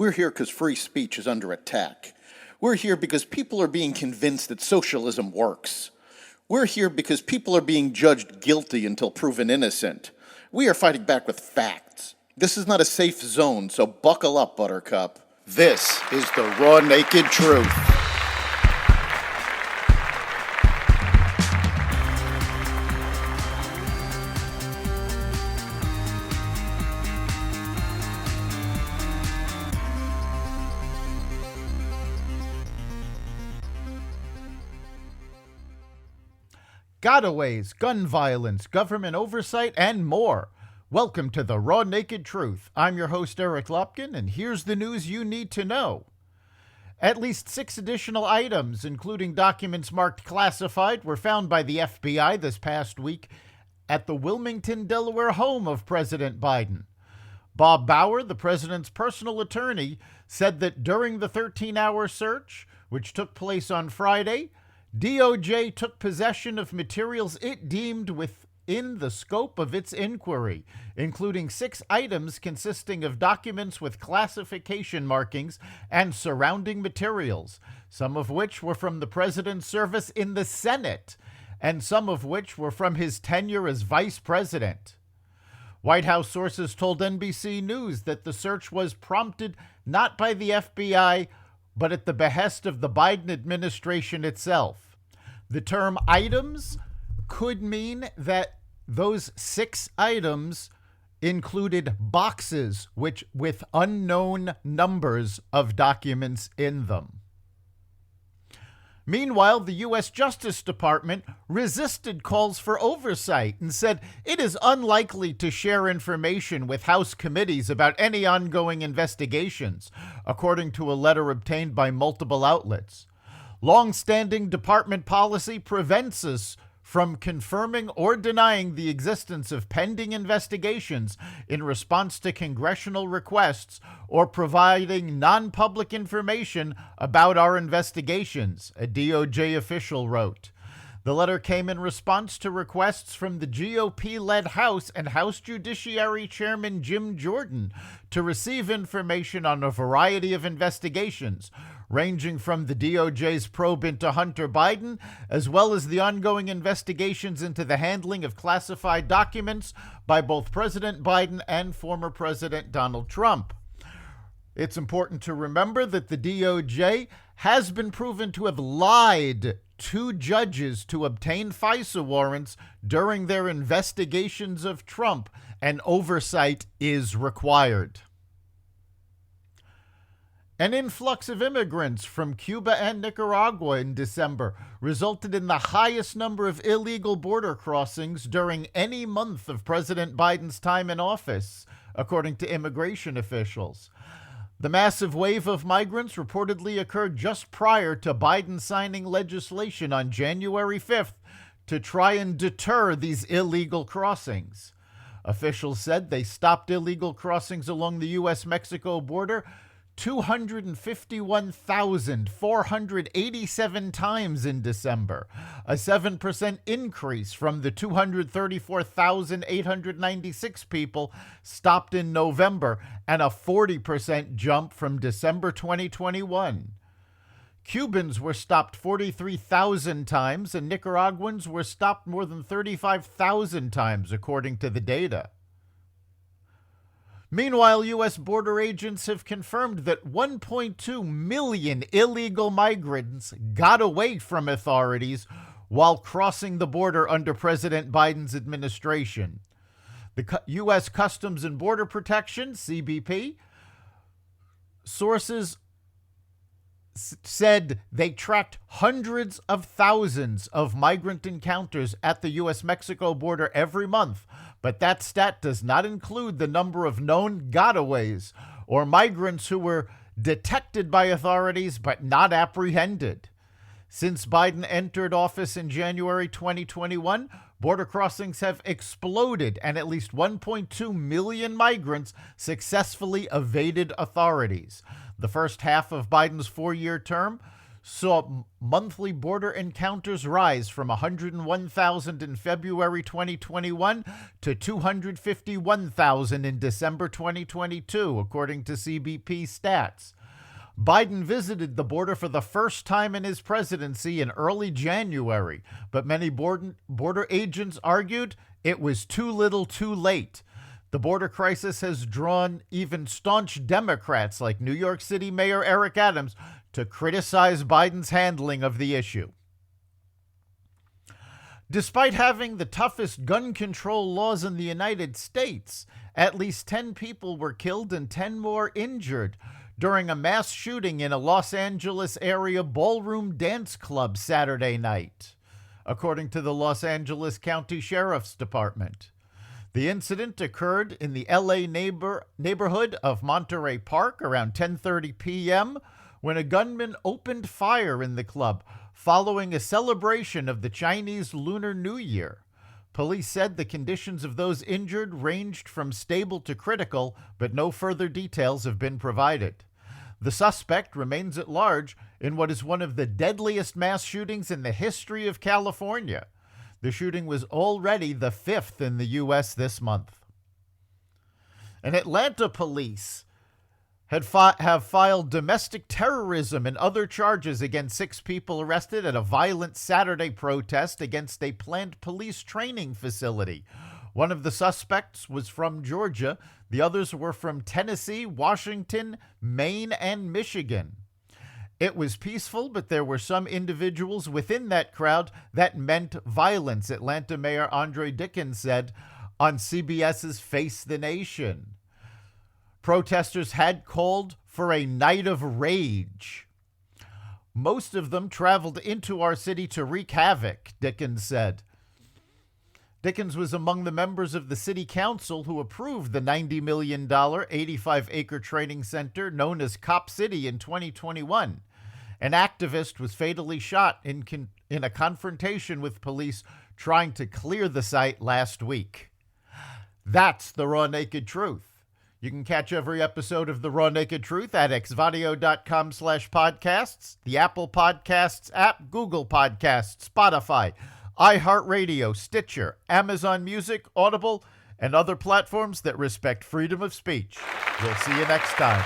We're here because free speech is under attack. We're here because people are being convinced that socialism works. We're here because people are being judged guilty until proven innocent. We are fighting back with facts. This is not a safe zone, so buckle up, Buttercup. This is the raw, naked truth. Gotaways, gun violence, government oversight, and more. Welcome to the Raw Naked Truth. I'm your host, Eric Lopkin, and here's the news you need to know. At least 6 additional items, including documents marked classified, were found by the FBI this past week at the Wilmington, Delaware home of President Biden. Bob Bauer, the president's personal attorney, said that during the 13-hour search, which took place on Friday, DOJ took possession of materials it deemed within the scope of its inquiry, including 6 items consisting of documents with classification markings and surrounding materials, some of which were from the president's service in the Senate, and some of which were from his tenure as vice president. White House sources told NBC News that the search was prompted not by the FBI, but at the behest of the Biden administration itself. The term items could mean that those 6 items included boxes with unknown numbers of documents in them. Meanwhile, the U.S. Justice Department resisted calls for oversight and said it is unlikely to share information with House committees about any ongoing investigations, according to a letter obtained by multiple outlets. Long-standing department policy prevents us from confirming or denying the existence of pending investigations in response to congressional requests or providing non-public information about our investigations, a DOJ official wrote. The letter came in response to requests from the GOP-led House and House Judiciary Chairman Jim Jordan to receive information on a variety of investigations, ranging from the DOJ's probe into Hunter Biden, as well as the ongoing investigations into the handling of classified documents by both President Biden and former President Donald Trump. It's important to remember that the DOJ has been proven to have lied to judges to obtain FISA warrants during their investigations of Trump, and oversight is required. An influx of immigrants from Cuba and Nicaragua in December resulted in the highest number of illegal border crossings during any month of President Biden's time in office, according to immigration officials. The massive wave of migrants reportedly occurred just prior to Biden signing legislation on January 5th to try and deter these illegal crossings. Officials said they stopped illegal crossings along the U.S.-Mexico border 251,487 times in December, a 7% increase from the 234,896 people stopped in November, and a 40% jump from December 2021. Cubans were stopped 43,000 times, and Nicaraguans were stopped more than 35,000 times, according to the data. Meanwhile, U.S. border agents have confirmed that 1.2 million illegal migrants got away from authorities while crossing the border under President Biden's administration. The U.S. Customs and Border Protection, CBP, sources said they tracked hundreds of thousands of migrant encounters at the U.S.-Mexico border every month, but that stat does not include the number of known gotaways or migrants who were detected by authorities but not apprehended. Since Biden entered office in January 2021, border crossings have exploded, and at least 1.2 million migrants successfully evaded authorities. The first half of Biden's 4-year term saw monthly border encounters rise from 101,000 in February 2021 to 251,000 in December 2022, according to CBP stats. Biden visited the border for the first time in his presidency in early January, but many border agents argued it was too little too late. The border crisis has drawn even staunch Democrats like New York City Mayor Eric Adams to criticize Biden's handling of the issue. Despite having the toughest gun control laws in the United States, at least 10 people were killed and 10 more injured during a mass shooting in a Los Angeles area ballroom dance club Saturday night, according to the Los Angeles County Sheriff's Department. The incident occurred in the LA neighborhood of Monterey Park around 10:30 p.m. when a gunman opened fire in the club following a celebration of the Chinese Lunar New Year. Police said the conditions of those injured ranged from stable to critical, but no further details have been provided. The suspect remains at large in what is one of the deadliest mass shootings in the history of California. The shooting was already the 5th in the U.S. this month. And Atlanta police have filed domestic terrorism and other charges against 6 people arrested at a violent Saturday protest against a planned police training facility. One of the suspects was from Georgia. The others were from Tennessee, Washington, Maine, and Michigan. It was peaceful, but there were some individuals within that crowd that meant violence, Atlanta Mayor Andre Dickens said on CBS's Face the Nation. Protesters had called for a night of rage. Most of them traveled into our city to wreak havoc, Dickens said. Dickens was among the members of the city council who approved the $90 million 85-acre training center known as Cop City in 2021. An activist was fatally shot in a confrontation with police trying to clear the site last week. That's the Raw Naked Truth. You can catch every episode of The Raw Naked Truth at xvadio.com/podcasts, the Apple Podcasts app, Google Podcasts, Spotify, iHeartRadio, Stitcher, Amazon Music, Audible, and other platforms that respect freedom of speech. We'll see you next time.